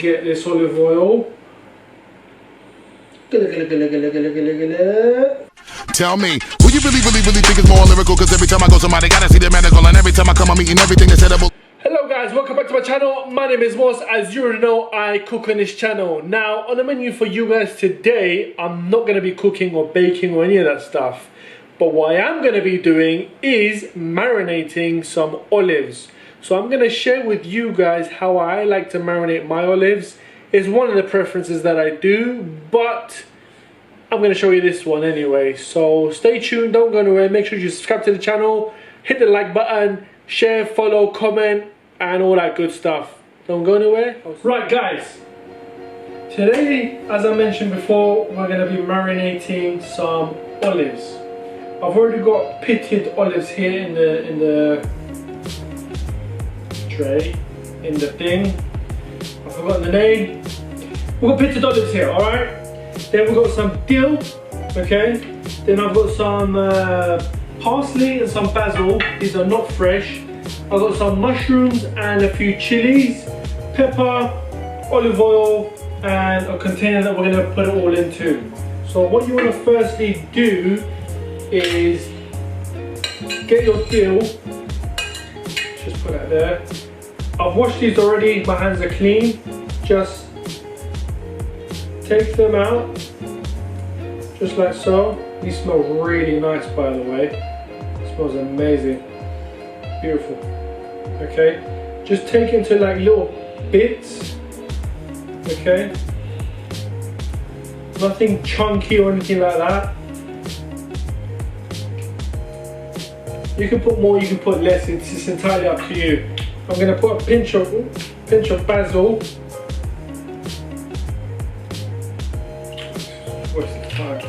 Get this olive oil. Tell me, who you really think is more lyrical? Cause every time I go somebody gotta see the medical, and every time I come I'm eating everything that's edible. Hello guys, welcome back to my channel. My name is Mos. As you already know, I cook on this channel. Now, on the menu for you guys today, I'm not going to be cooking or baking or any of that stuff. But what I am going to be doing is marinating some olives. So I'm going to share with you guys how I like to marinate my olives. It's one of the preferences that I do, but I'm going to show you this one anyway. So stay tuned, don't go anywhere. Make sure you subscribe to the channel, hit the like button, share, follow, comment, and all that good stuff. Don't go anywhere. Right guys, today, as I mentioned before, we're going to be marinating some olives. I've already got pitted olives here in the tray, in the thing. I've forgotten the name. We've got pitted olives here, alright? Then we've got some dill, okay? Then I've got some parsley and some basil. These are not fresh. I've got some mushrooms and a few chilies, pepper, olive oil, and a container that we're going to put it all into. So what you want to firstly do is get your dill. Just put that there. I've washed these already, my hands are clean. Just take them out, just like so. These smell really nice, by the way. It smells amazing, beautiful. Okay, just take into like little bits. Okay, nothing chunky or anything like that. You can put more, you can put less. It's just entirely up to you. I'm going to put a pinch of basil. Waste of time.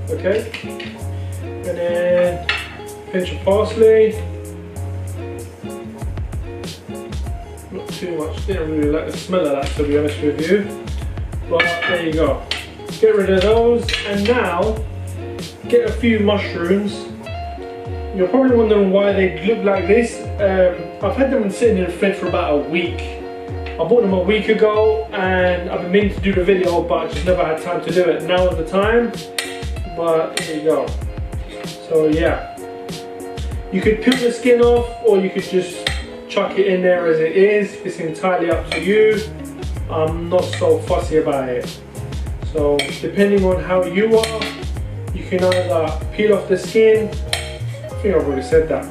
Okay, and then pinch of parsley. Not too much. Didn't really like the smell of that, to be honest with you. But there you go. Get rid of those, and now get a few mushrooms. You're probably wondering why they look like this. I've had them sitting in the fridge for about a week. I bought them a week ago and I've been meaning to do the video, but I just never had time to do it. Now is the time, but there you go. So yeah, you could peel the skin off or you could just chuck it in there as it is. It's entirely up to you. I'm not so fussy about it. So depending on how you are, you can either peel off the skin. I think I've already said that.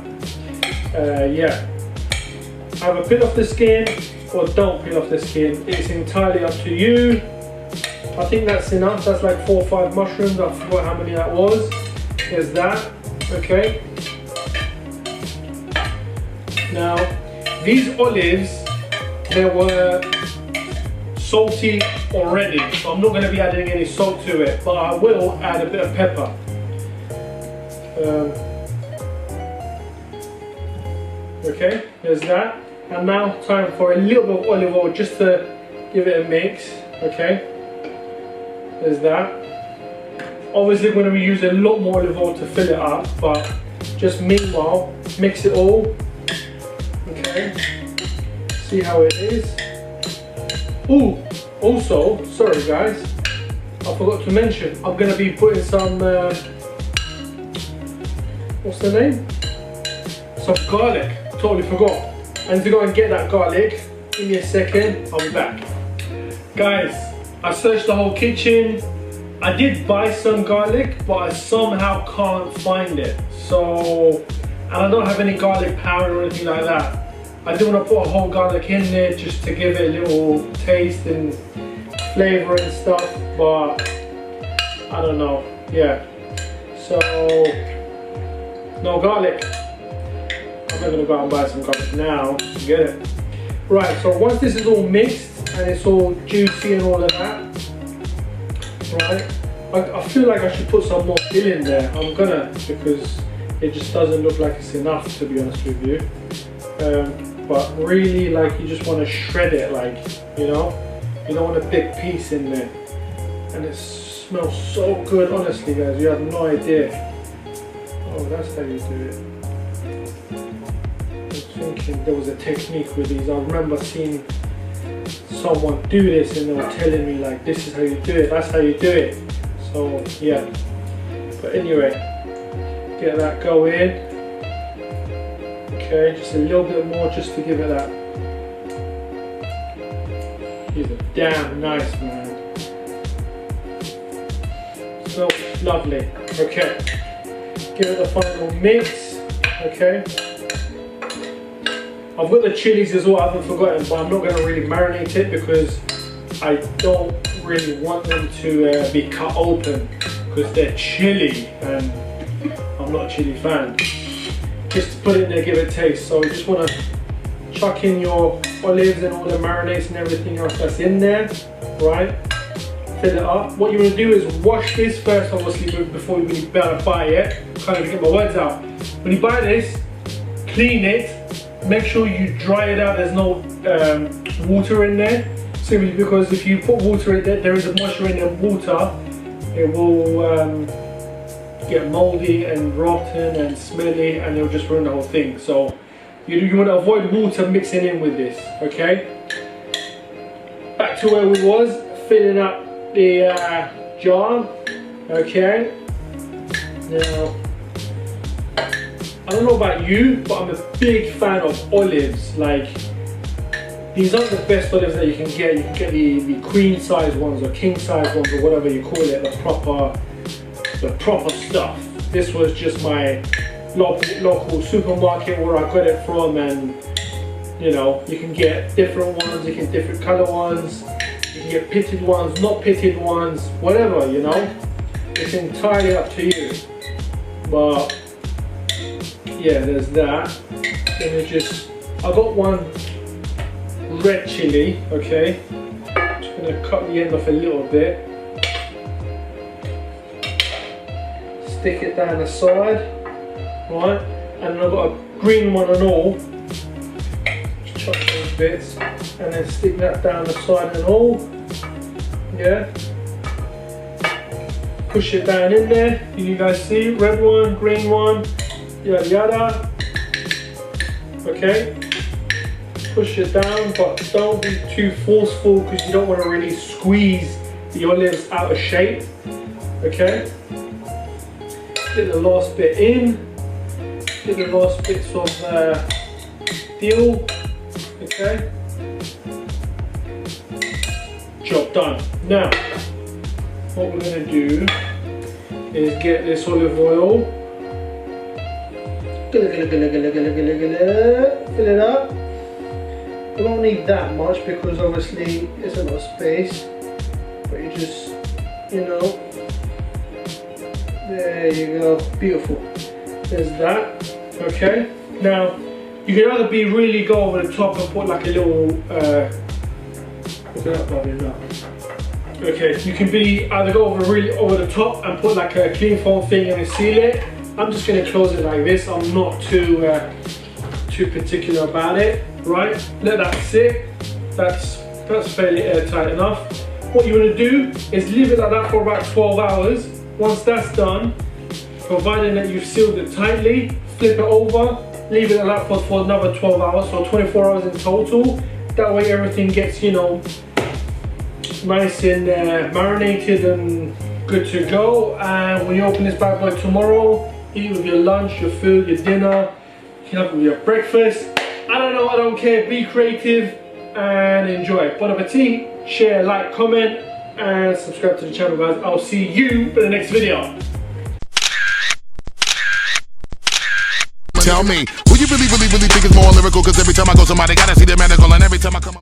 Yeah, either peel off the skin or don't peel off the skin. It's entirely up to you. I think that's enough. That's like 4 or 5 mushrooms. I forgot how many that was. There's that. Okay. Now, these olives, they were salty already, so I'm not going to be adding any salt to it, but I will add a bit of pepper. Okay, there's that. And now time for a little bit of olive oil just to give it a mix. Okay, there's that. Obviously we're going to be using a lot more olive oil to fill it up, but just meanwhile mix it all. Okay, see how it is. Ooh, also, sorry guys, I forgot to mention, I'm going to be putting some what's the name? Some garlic. Totally forgot. I need to go and get that garlic. Give me a second, I'll be back. Guys, I searched the whole kitchen. I did buy some garlic, but I somehow can't find it. So, and I don't have any garlic powder or anything like that. I do want to put a whole garlic in there just to give it a little taste and flavor and stuff, but I don't know. Yeah, so no garlic. I'm not gonna go out and buy some garlic now to get it. Right, so once this is all mixed and it's all juicy and all of that, right, I feel like I should put some more dill in there. I'm gonna, because it just doesn't look like it's enough, to be honest with you. But really, like, you just want to shred it, like, you know, you don't want a big piece in there. And it smells so good, honestly guys, you have no idea. Oh, that's how you do it. thinking there was a technique with these. I remember seeing someone do this and they were telling me like, this is how you do it, that's how you do it. So yeah, but anyway, get that going. Okay, just a little bit more just to give it that. These are damn nice, man. So lovely. Okay, give it the final mix. Okay, I've got the chilies as well, I haven't forgotten, but I'm not going to really marinate it because I don't really want them to be cut open because they're chili and I'm not a chili fan. Just to put it in there, give it a taste. So you just want to chuck in your olives and all the marinades and everything else that's in there, right? Fill it up. What you want to do is wash this first, obviously, before you buy it. Kind of get my words out. When you buy this, clean it. Make sure you dry it out. There's no water in there. Simply because if you put water in there, there is a moisture in the water. It will get moldy and rotten and smelly, and it'll just ruin the whole thing. So you want to avoid water mixing in with this. Okay. Back to where we was, filling up the jar. Okay. Now, I don't know about you, but I'm a big fan of olives. Like, these aren't the best olives that you can get. You can get the queen size ones or king size ones or whatever you call it, the proper stuff. This was just my local supermarket where I got it from, and you know, you can get different ones, you can get different color ones, you can get pitted ones, not pitted ones, whatever, you know. It's entirely up to you. But yeah, there's that. Then I got one red chili, okay. Just gonna cut the end off a little bit. Stick it down the side, right? And then I've got a green one and all. Just chop those bits and then stick that down the side and all. Yeah. Push it down in there. You guys see? Red one, green one, yada yada. Okay. Push it down, but don't be too forceful because you don't want to really squeeze the olives out of shape. Okay. Get the last bit in. Get the last bits of deal. Okay. Job done. Now, what we're going to do is get this olive oil. Fill it up. You don't need that much because obviously there's a lot of space. But you just, you know. There you go, beautiful. There's that. Okay. Now you can either go over the top and put like a little look at that body now. Okay, you can either go over the top and put like a cling foam thing and seal it. I'm just gonna close it like this. I'm not too particular about it. Right? Let that sit. That's fairly airtight enough. What you want to do is leave it like that for about 12 hours. Once that's done, providing that you've sealed it tightly, flip it over, leave it like that for another 12 hours, so 24 hours in total. That way everything gets, you know, nice and marinated and good to go. And when you open this bad boy tomorrow, eat with your lunch, your food, your dinner, you can have it with your breakfast. I don't know, I don't care, be creative and enjoy. Bon appetit, share, like, comment, and subscribe to the channel, guys. I'll see you for the next video. Tell me, who you really think is more lyrical? Cause every time I go somebody gotta see the medical, and every time I come